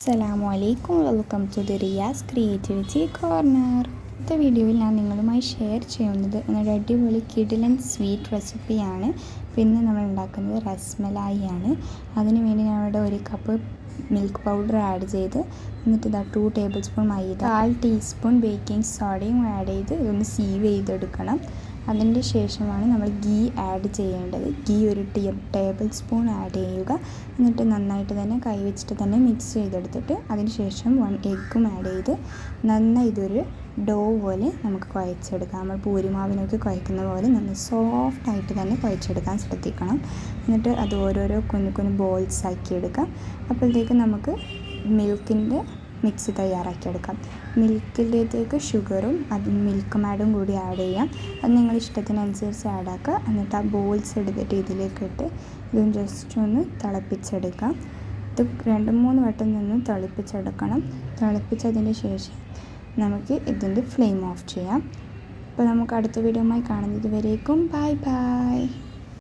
അസ്സലാമു welcome to the Riyas creativity corner. ഇന്നത്തെ വീഡിയോയിൽ ഞാൻ നിങ്ങളുമായി ഷെയർ ചെയ്യുന്നത് ഒരു അടിപൊളി കിടിലൻ സ്വീറ്റ് റെസിപ്പിയാണ്. പിന്നെ നമ്മൾ ഉണ്ടാക്കുന്നത് റസ്മലായി ആണ്. അതിനുവേണ്ടി ഞാൻ ഇവിടെ 1 കപ്പ് മിൽക്ക് പൗഡർ ആഡ് ചെയ്ത്, എന്നിട്ട് 2 ടേബിൾ സ്പൂൺ മൈദ, 1/4 ടീസ്പൂൺ ബേക്കിംഗ് സോഡയും ആഡ് ചെയ്ത് ഇതൊന്ന് സീവ് ചെയ്തെടുക്കണം. അതിൻ്റെ ശേഷമാണ് നമ്മൾ ഗീ ആഡ് ചെയ്യേണ്ടത്. ഗീ 1 ടേബിൾ സ്പൂൺ ആഡ് ചെയ്യുക. എന്നിട്ട് നന്നായിട്ട് തന്നെ കൈവച്ചിട്ട് തന്നെ മിക്സ് ചെയ്തെടുത്തിട്ട് അതിന് ശേഷം 1 എഗ്ഗും ആഡ് ചെയ്ത് നന്നായി ഇതൊരു ഡോ പോലെ നമുക്ക് കുഴച്ചെടുക്കാം. നമ്മൾ പൂരിമാവിനൊക്കെ കുഴക്കുന്ന പോലെ നന്നായി സോഫ്റ്റായിട്ട് തന്നെ കുഴച്ചെടുക്കാൻ ശ്രദ്ധിക്കണം. എന്നിട്ട് അത് ഓരോരോ കുഞ്ഞു ബോൾസ് ആക്കി എടുക്കാം. അപ്പോഴത്തേക്ക് നമുക്ക് മിൽക്കിൻ്റെ മിക്സ് തയ്യാറാക്കിയെടുക്കാം. മിൽക്കിലേക്ക് ഷുഗറും മിൽക്ക് മാഡും കൂടി ആഡ് ചെയ്യാം. അത് നിങ്ങൾ ഇഷ്ടത്തിനനുസരിച്ച് ആഡ് ആക്കുക. എന്നിട്ട് ആ ബോൾസ് എടുത്തിട്ട് ഇതിലേക്ക് ഇട്ട് ഇതും ജസ്റ്റ് ഒന്ന് തിളപ്പിച്ചെടുക്കാം. ഇത് 2-3 വട്ടം നിന്ന് തിളപ്പിച്ചെടുക്കണം. തിളപ്പിച്ചതിന് ശേഷം നമുക്ക് ഇതിൻ്റെ ഫ്ലെയിം ഓഫ് ചെയ്യാം. അപ്പോൾ നമുക്ക് അടുത്ത വീഡിയോയുമായി കാണുന്നത് വരേക്കും ബൈ ബൈ.